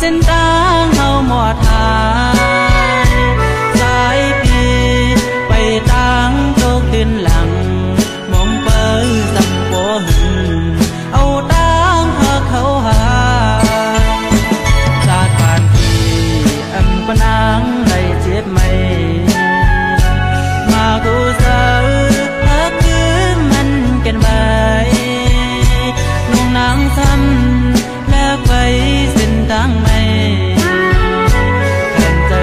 ส้นทางเฮาหมอทางสายปีไปตั้งโตขึ้นหลังมองเปิดสัมโปหึงเอาตั้งหาเขาหาจากผ่านที่อำปนางได้เจ็บไหมมากูเสาพักคืนมันกันไว้นุ่งนางซ้ำแล้วไปเส้นทางไม่แผ่นใจ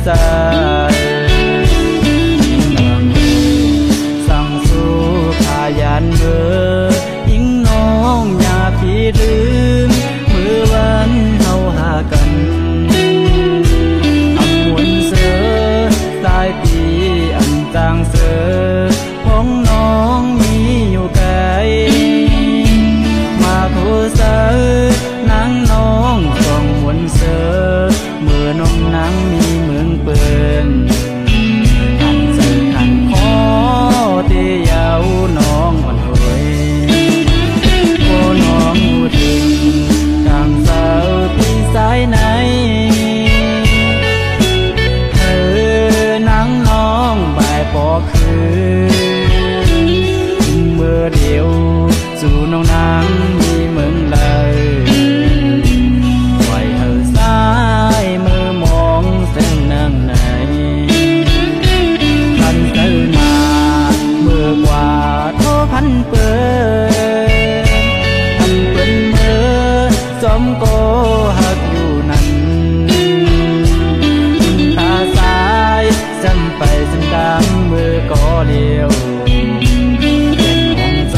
สายสั่งสู้พายันเบอยิงน้องอย่าพี่ลืมมือวันเฮาหากันอับหวนเสือสายปีอันจางเสือของน้องมีอยู่ไกลมาโทเสือนางน้องส่องหวนเสือเมื่อน้องนางมีเมืองเปืนหันเสือหันคอเตียาวน้องอ่อนหวยโอ้น้องหูถึงทางสาวพี่สายไหนเธอนางน้องบ่ายปอคืนเมื่อเดียวสู่น้องนางมีเมืองเลยไหวเธอสายมือมองเส้นนางไหนพันเสือมาเมื่อกว่าโทพันเปิดพันเปิดเมื่อจอมโกหักอยู่นั้นตาสายจำไปจำดำมือก็เลี้ยวเป็นของใจ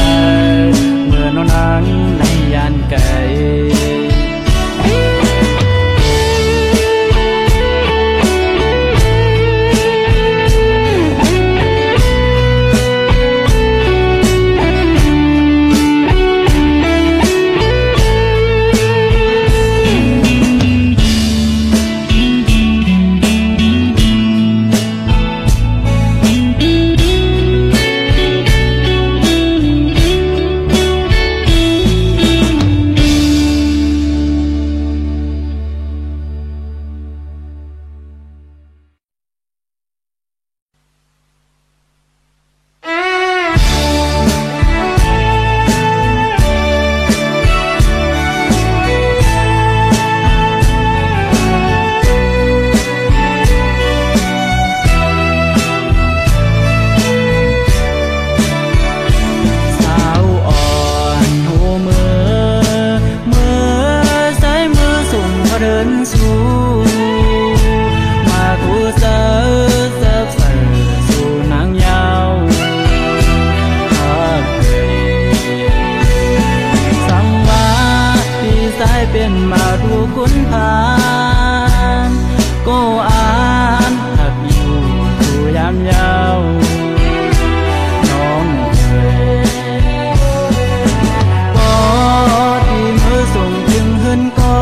เมื่อน้องนางในยานไก่เป็นมาดูคุณพานก็อ่านหักอยู่ผู้ยามยาวน้องเคยก็ที่มือส่งถึงหืนก็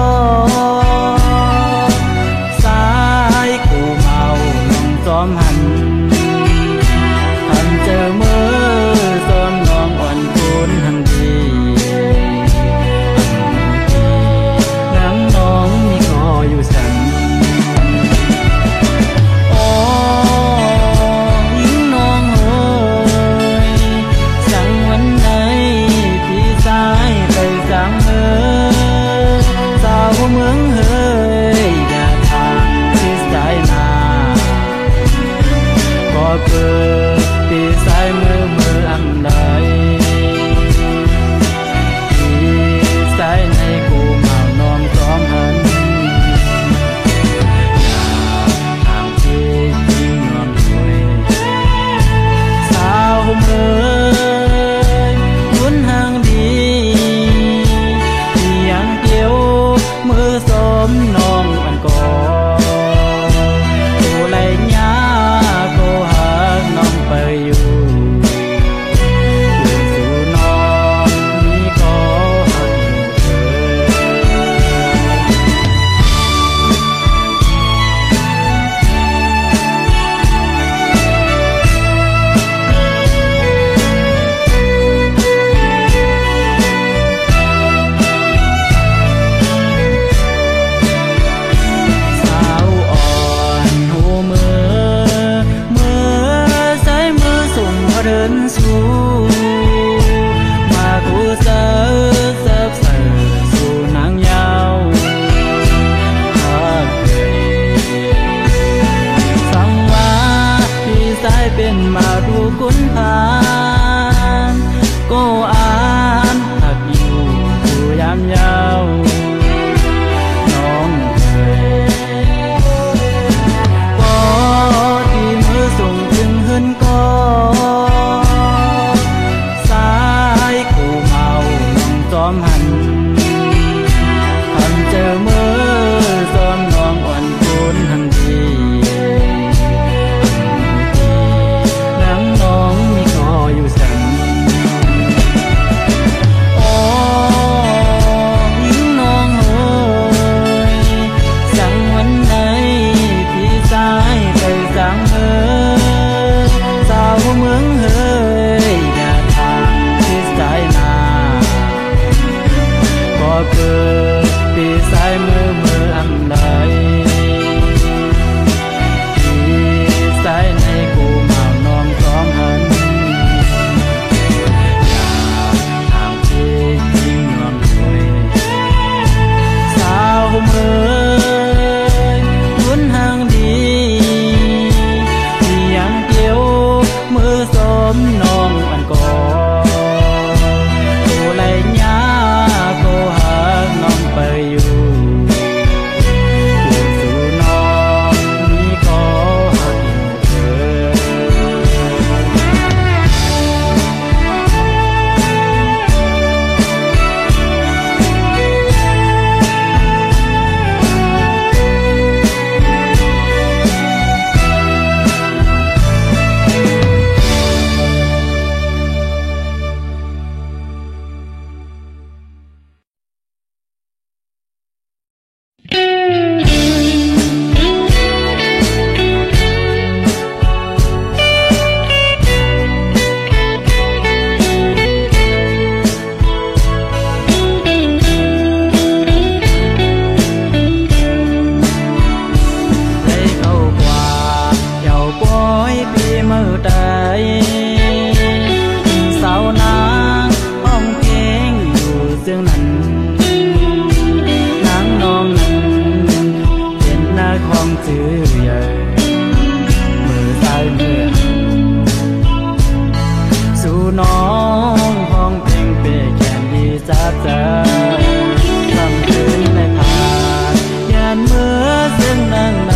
นเมื่อซึ่งนางไหน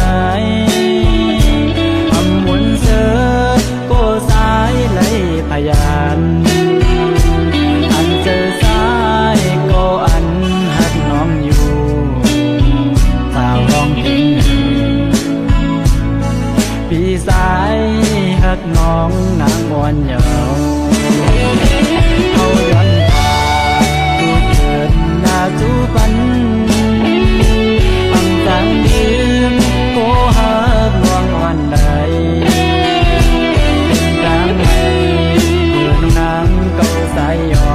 อำหมุนเสือโก้สายไหลพยานอันเจอสายก็อันหักน้องอยู่สาวร้องเพลงปีสายหักน้องนางมวนเหยาเขาย้อนพาดูเกิดหน้าจูปันฟังจังยืมโกหักลวงวันใดเป็นกลางในเพื่อนนางเก่าสายยอ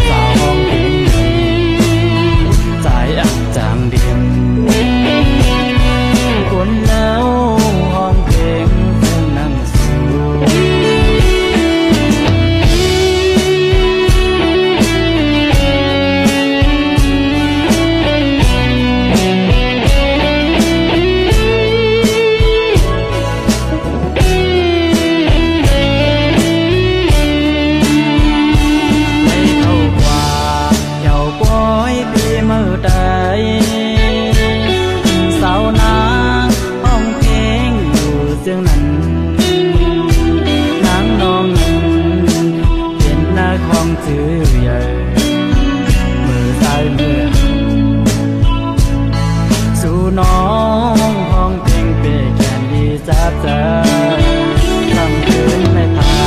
สาวห้องเพลงสายอับจางเดียมคนแล้วห้องเพลงเพื่อนนั่งสูถือใหญ่มือซ้ายมือสู่น้องห้องเพลงเปแก่นดีจับใจคำคืนไม่ผ่า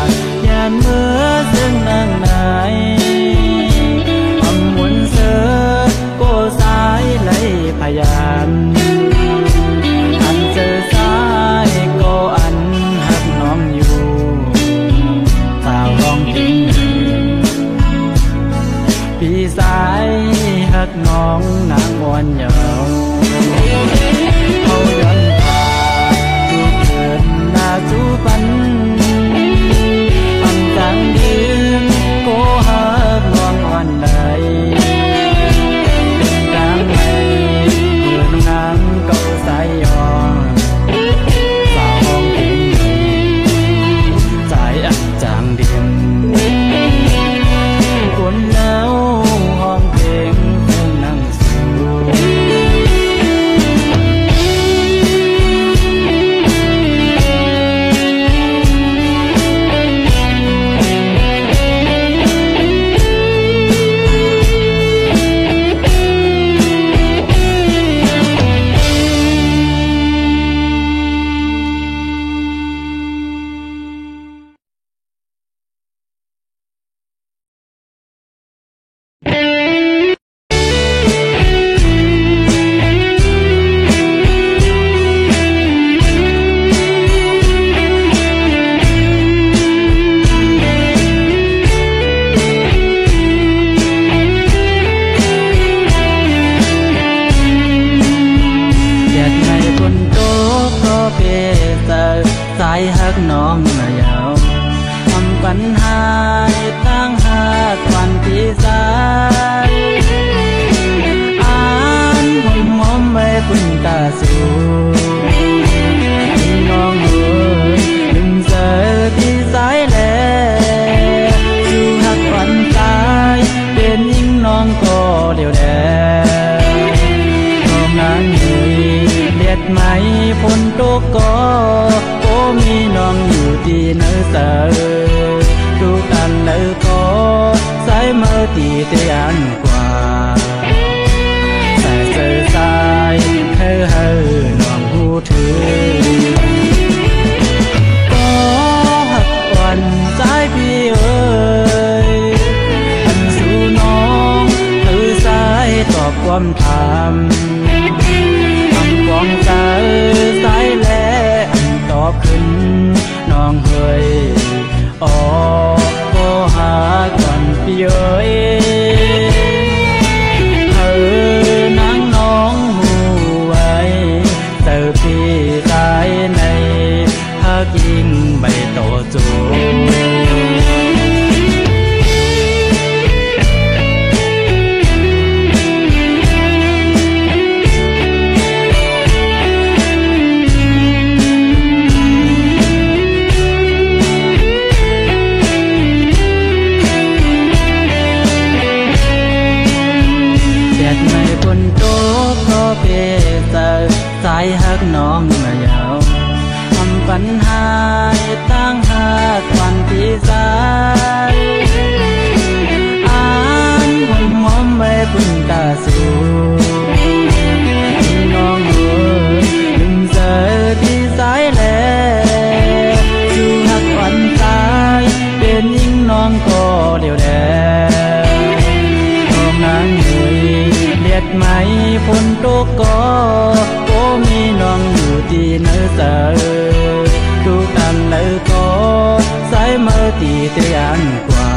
นยันเมื่อซึ่งนางไหนอำหมุนเสือโก้สายไหลพยานอันเจอสายก็อันหักน้องอยู่สาวร้องเพลงพี่สายหักน้องนางมวนเหยาเขาย้อนพาดูเกิดหน้าจูปันฟังจังยืมโกหักลวงวันใดเป็นกลางในเพื่อนนางเก่าสายยอสาวห้องเพลงสายอับจางเดียมคนแล้วห้องเพลงเพื่อนนั่งสูสายหักน้องมาเหยาทำปัญหาตั้งหักวันที่สายอ่านผมหอมไว้ปุ่นตาสูน้องเอ๋ยลืมเจอที่สายแลสู่หักวันตายเป็นยิ่งน้องก็เดียวแดน้องนั้นเอ๋ยเลียดไหมพ้นตกก็มีน้องอยู่ที่เนื้อเสือดูกันเนื้อก็สายเมื่อตีเตียนกว่าแต่เสือสายเฮ้อน้องหูถือก็หักวันสายพี่เอ๋ยอันสู่น้องเธอสายตอบความถามคำฟ้องเธอสายแลตอบขึ้นน้องเฮย กน้องมายาวทำปัญหาตั้งหากวันที่สายอ่านผมหอมไว้พึ่งตาสู่น้องเอ๋ยถึงเจอที่สายแลสู่หักวันตายเป็นยิ่งน้องก็เดียวแดน้องนางเอ๋ยเลียดไหมฝนตกก็โอ้มีน้องอยู่ที่เนื้อเสยทุกอันเลยก็สายมือตีเตียนกว่า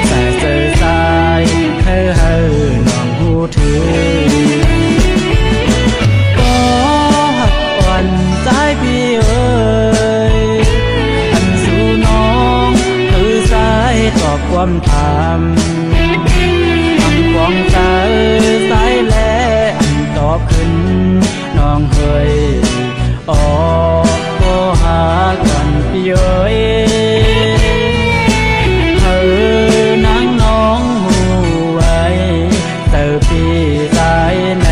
แต่เจอสายเฮ้อน้องหูถือก็หักอ่อนใจพี่เอ๋ยอันสู่น้องคือสายตอบความถามควงใจสายแลอันตอบขึ้นน้องเฮยอ๋อก็หากันพี่เอ๋ยเธอนางน้องหูไว้เติบพี่สายใน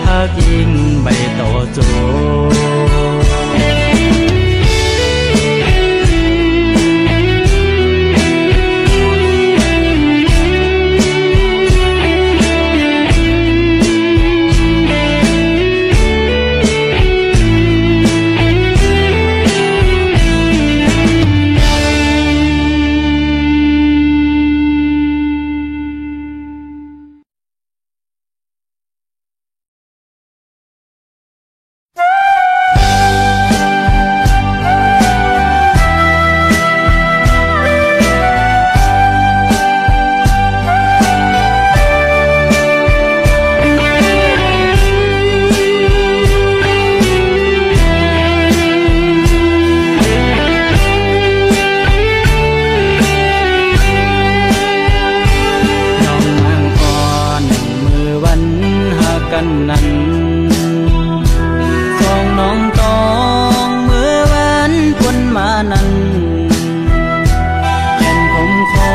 หักยิ่งใบโตโจนั้นสองน้องตองเมื่อวันพ้นมานั้นแก่นผมขอ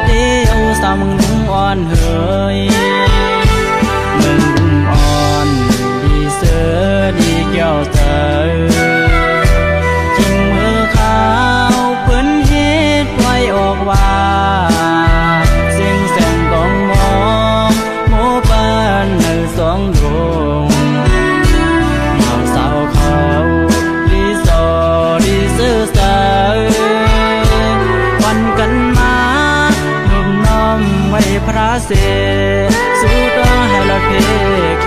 เดียวสาวมึงนุ่งอ่อนเฮยมึงนุ่งอ่อนดีเสือดีเกี่ยวเธอจิงมือขาวเพิ่นเฮ็ดไว้ออกว่าเสียงแสงกองมองโมปานในสองดวงเมาสาวเขาดีสอดีซื่อสายวันกันมานุ่มน้อมไว้พระเสสู้ต้องให้รถเพเค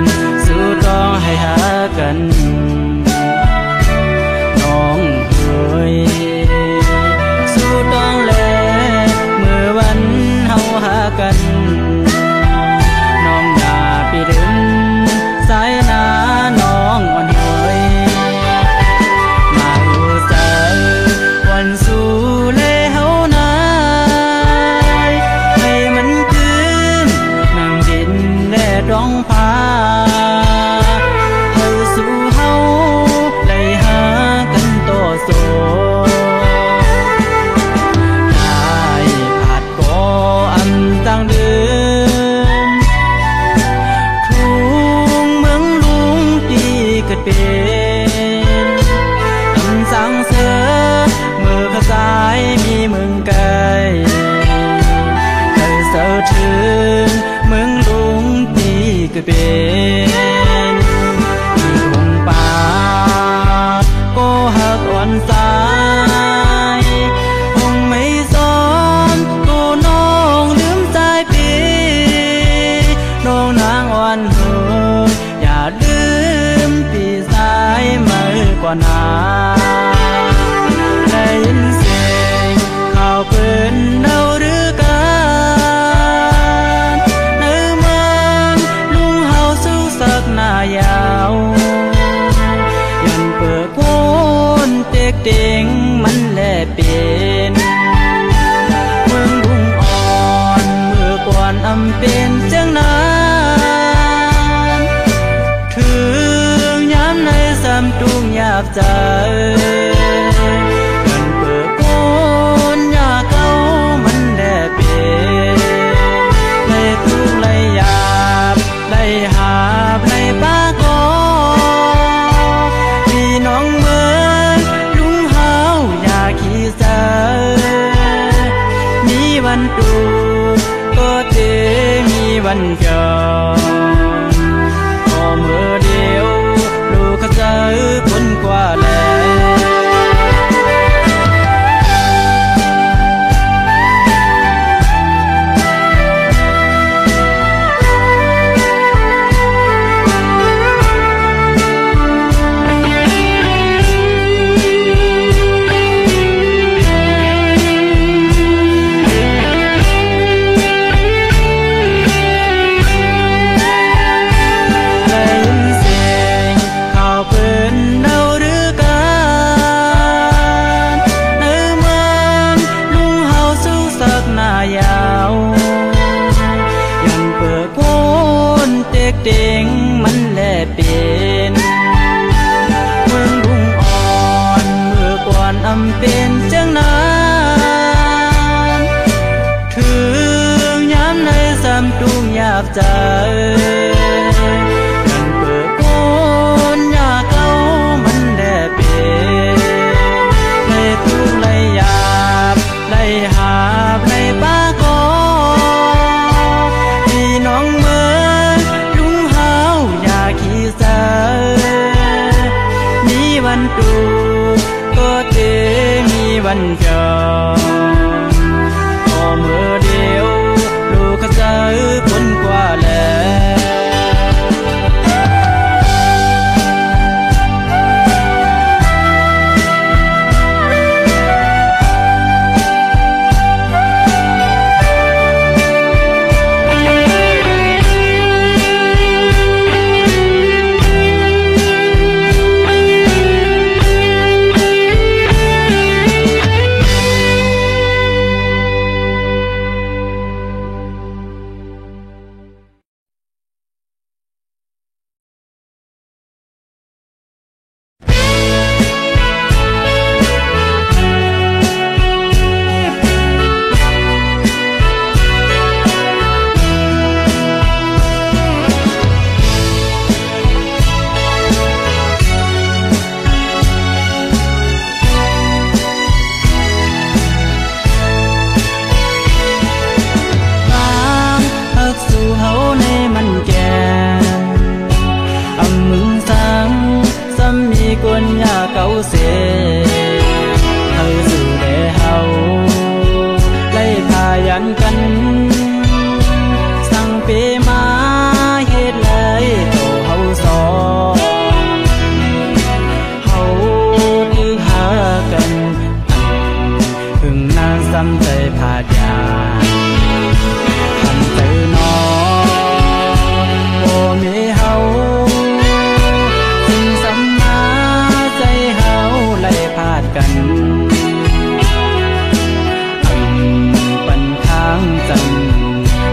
นสู้ต้องให้หากันน้องเอ๋ยสู้ต้องแลเมื่อวันเฮาหากันน้องอย่าไปดึงสายหน้าน้องวันเอ๋ยมาอุตส่าห์วันสู้เลเฮานายให้มันคืนนั่งดินและร้องพาให้สู่เฮาได้หากันต่อโซได้ขาดก็อำตั้งเดือนทุ่งเมืองลุงตีเกิดเป็นอำสังเสือมือข้าซ้ายมีมึงไกลเคยเสือถึงเมืองลุงตีเกิดเป็นที่คงป่าก็หักอ่อนสายคงไม่ซ้อนตัวน้องลืมใจปีน้องนางอ่อนเฮยอย่าลืมปีสายมือกว่านาได้ยินเสียงข่าวเปิ้นเดาหรือกันในเมืองลุงเฮาสู้สักหน้ายาวยันเปิดโคนเต็กเต็งมันแลเป็นเมืองลุงอ่อนเมื่อก่อนอำเป็นจังนั้นถึงย้ำในซ้ำตุงอยากใจยันเปิดโคนอยากเก้ามันแลเป็นเลยทุกเลยหยาบเลยหาบเลย วันจองพอเมื่อเดียวลูกเขาเจอคนกว่าเด้งมันแลเป็นเมืองลุงอ่อนเมื่อก่อนอำเป็นจังนั้นถึงย้ำในซ้ำตุงอยากใจกันเปิดโกนอยากเก้ามันแลเป็นในทุกไรหยาบไรหาบไรป้ากอพี่น้องเมืองมีวันดูก็เตมีวันจองพอเมื่อเดียวลูกเขาเจอคนกว่าเก่าเสเธอสู่แด่เฮาไล่พายันกันสั่งเปมาเฮ็ดเลยโตเฮาสองเฮาดื้อหากันถึงนานซ้ำใจพาดยาทำใจนอโอ้เมเฮากันปันข้างจัง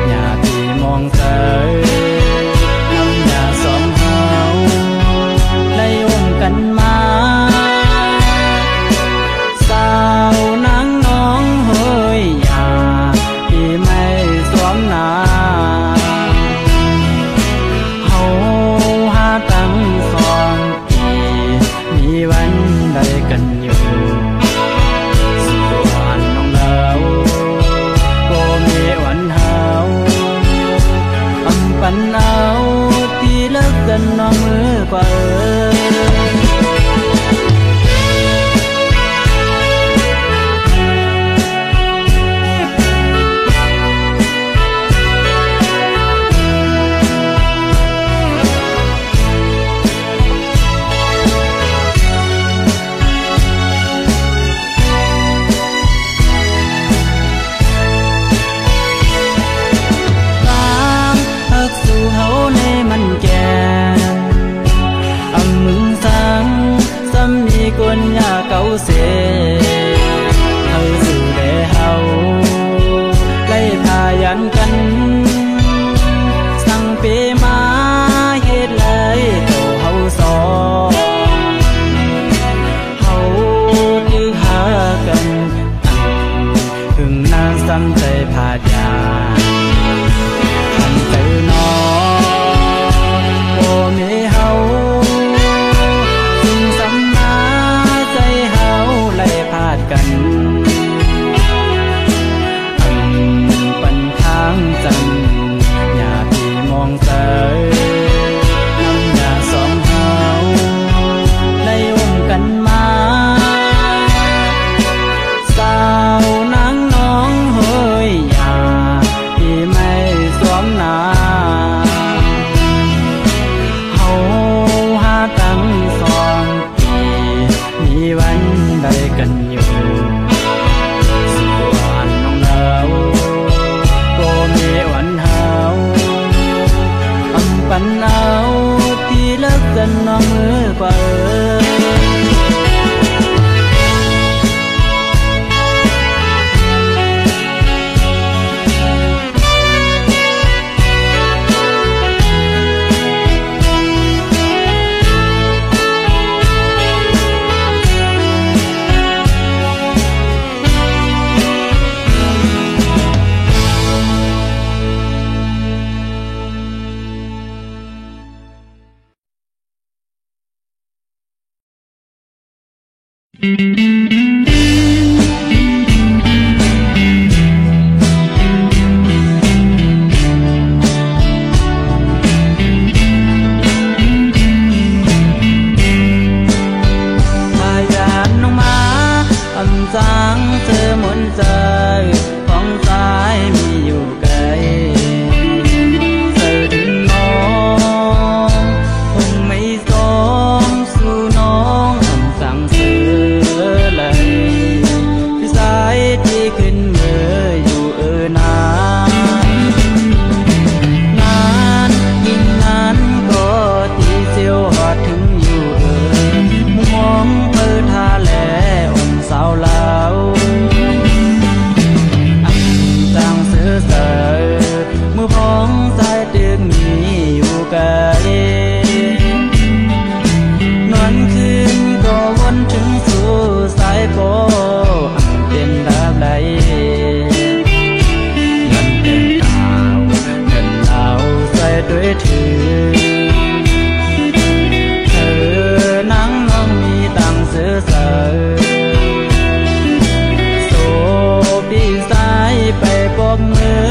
อย่าพี่มองเธอน้ำอย่าสองเฮาได้อุ้มกันมาสาวนางน้องเฮ้ยอย่าพี่ไม่สวมหน้าเฮาหาตั้งสองปีมีวันใดกันอยู่ปันเอาที่เลิกกันน้องมือกว่าเฮาในมันแก่มื เสยน้ำยาสองเฮาได้อุ้มกันมาสาวนางน้องเฮยอยาที่ไม่สวมหน้าเฮาหาตั้งสองปีมีวันใดกันอยู่ส่วนน้องเราก็มีวันเฮาอำปันเอาที่เลิกกันน้องมือกว่าจางเธอหมุนใจของสายมีอยู่ไกลเธอถึงน้องคงไม่สมสู่น้องคำสั่งเสือเลยที่สายที่ขึ้นเมื่ออยู่นานยิ่งนานก็ที่เสียวหอดถึงอยู่มุมมองท่าแลสาวลาวต่างเสือเสยมือพองสายตึกมีอยู่ไกลนอนคืนก็วนถึงสู่สายโปเป็นแบบไหนยันเป็นดาวเดินดาวใส่ด้วยถือเธอนั่งน้องมีต่างเสือเสยพี่สายไปปบมือ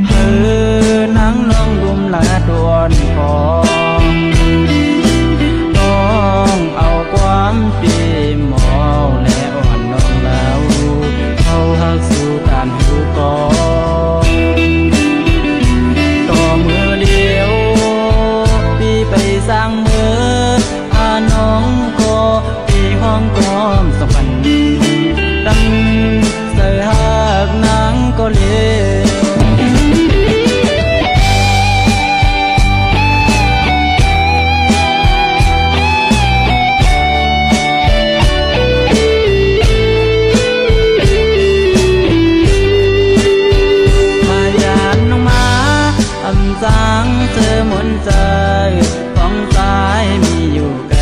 เธอนั่งน้องดุมละดวนพอต้องเอาความปีหมอและอ่อนน้องแล้วเขาหักสู่การหูกอต่อมือเดียวพี่ไปสร้างมือน้องก็พี่ห้องกอมสักวันตั้งเสยหักนางก็เลี้ยพยานน้องมาอำจางเธอหมุนใจของสายมีอยู่ไกล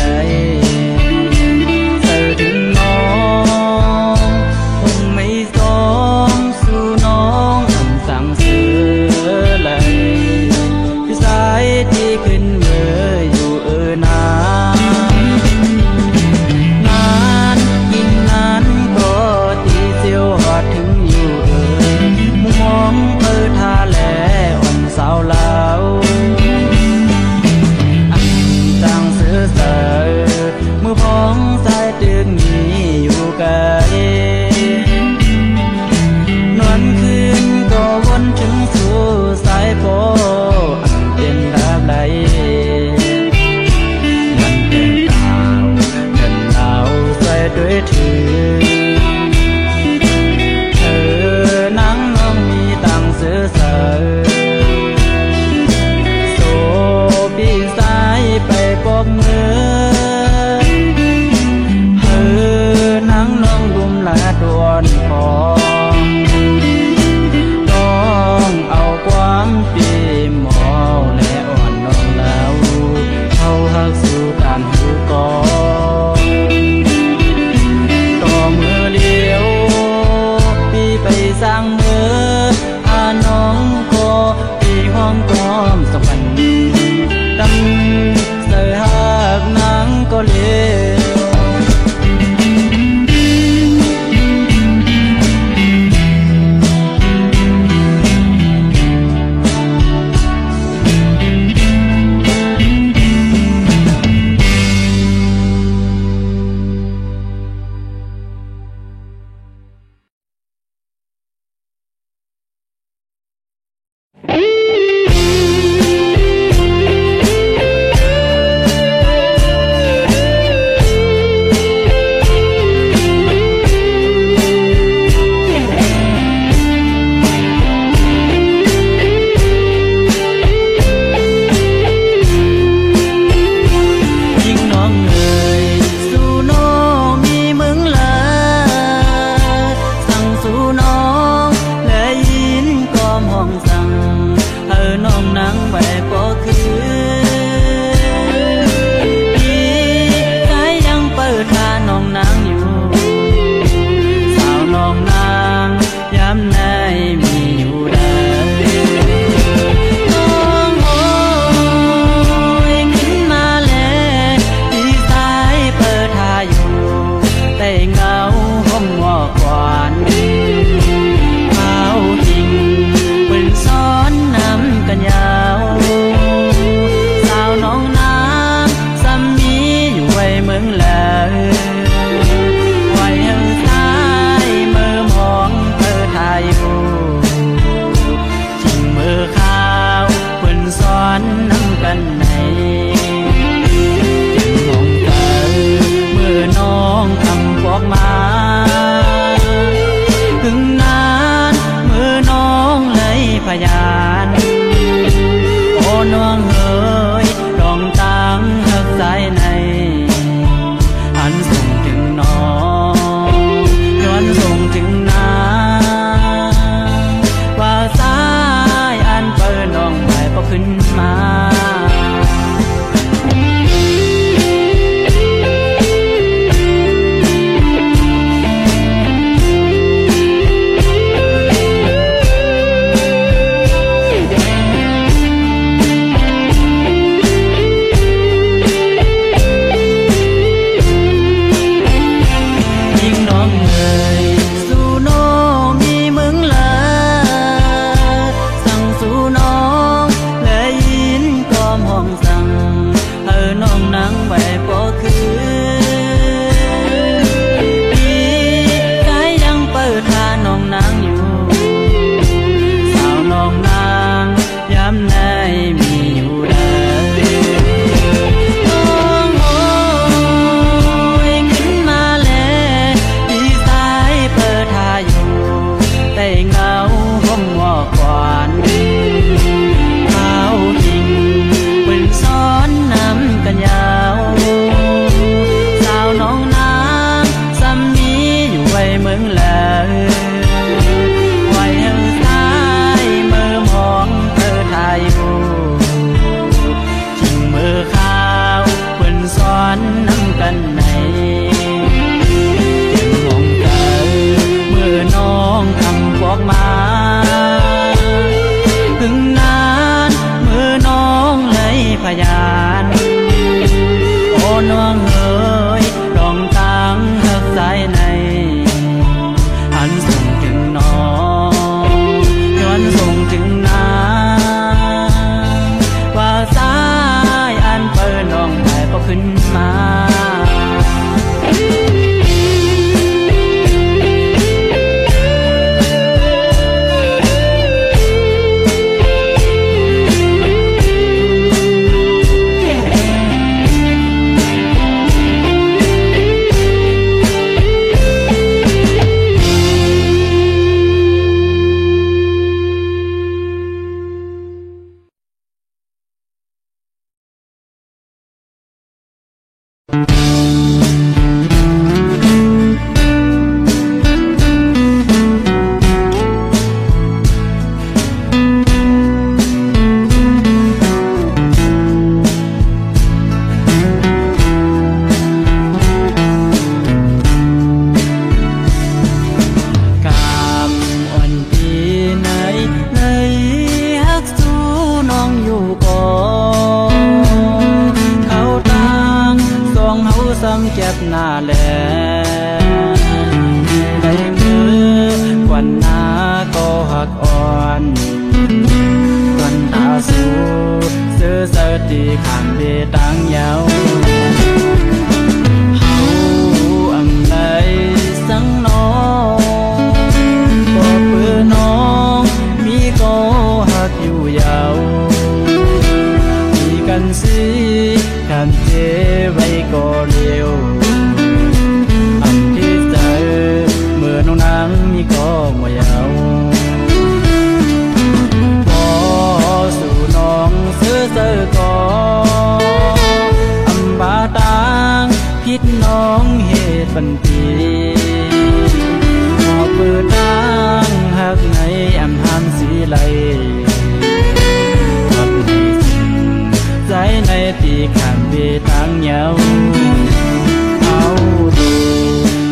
ที่ขึ้นเมื่ออยู่นานยิ่งนานก็ที่เสียวหอดถึงอยู่มุมมองท่าแลอ่อนสาวลาว นางไว้บ่คือพี่กายยังเปิดทาน้องนางอยู่สาวน้องนางยามไหนมีอยู่ได้น้องโอยขึ้นมาแล้วพี่สายเปิดทาอยู่แต่เงาห่มหมอกหวานเขาจริงเป็นซ้อนน้ำกันยาวสาวน้องนางสามีอยู่ไว้เมืองแล้วไว้ทางซ้ายมือมองเธอทายอยู่จริงมือขาวเป็นซ้อนน้ำกันในจึงมองเธอมือน้องทำบอกมาถึงนานมือน้องเลยพยานโอ้น้องเอ๋ยรองตังหักสายในอันส่งถึงน้องย้อนส่งถึงนาว่าสายอันเปิดน้องไปพอขึ้นมาพยานโอ้น้องเอ๋ยรองตังหักสายในอันส่งถึงน้องย้อนส่งถึงนาว่าสายอันเปิดน้องไปก็ขึ้นมาเจ็บหน้าแลได้มือกวันหน้าก็หักอ่อนวันตาสู้ซื้อเสตีข้างเบตังเยาเฮาอังไดสังน้องก็เพื่อน้องมีก็หักอยู่ยาวมีกันสิกันเจไว้ก็เร็วอันที่เจอเมื่อน้องนางมีก็ไม่ยาวพอสู่น้องซื้อก็อำ ตีขันเบตังเหยาเอาดู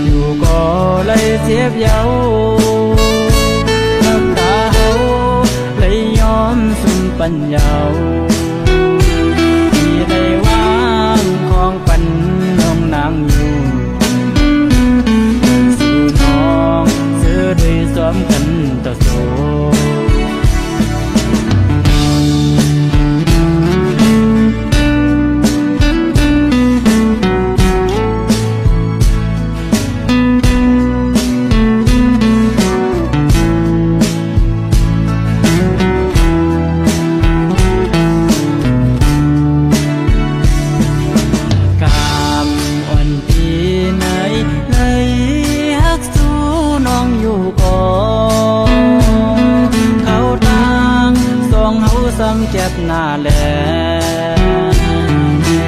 อยู่ก็เลยเจ็บเยาน้ำตาเฮาเลยยอมสุมปัญญาที่ได้วางของปันน้องนางอยู่สู่น้องซื้อด้วยสวมกันต่อโซซ้ำเจ็บหน้าแล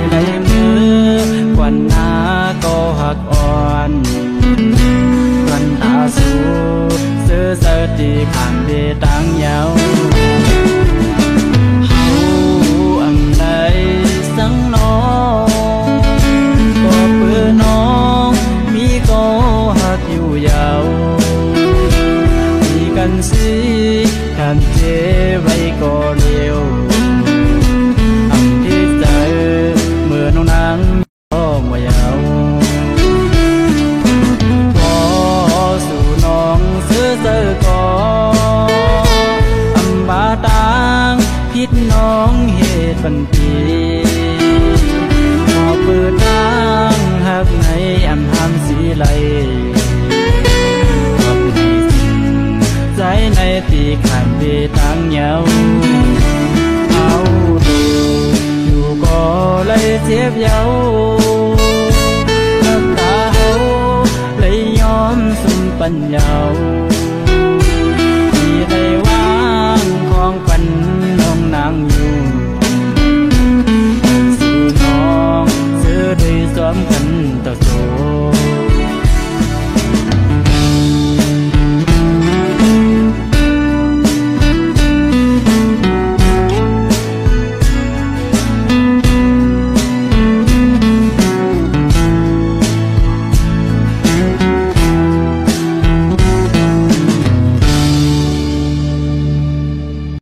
ในมือกวันหน้าก็หักอ่อนกวันตาสู้ซื้อเสตีข้างเบตังเหยาเฮาอังใดสังน้องก็เพื่อน้องมีก็หักอยู่ยาวมีกันสิขันเจไว้ก็เร็วอำที่ใจเมื่อน้องนางก็มัวยาวก็สู่น้องซื้อก่ออำบาตางพิษน้องเหตุปันปีพอเปิดทางหักในอำหำสีไหลใจในตีขันเบตังเหยาเอาดูอยู่ก็เลยเจ็บเยาน้ำตาเฮาเลยยอมสุมปัญญา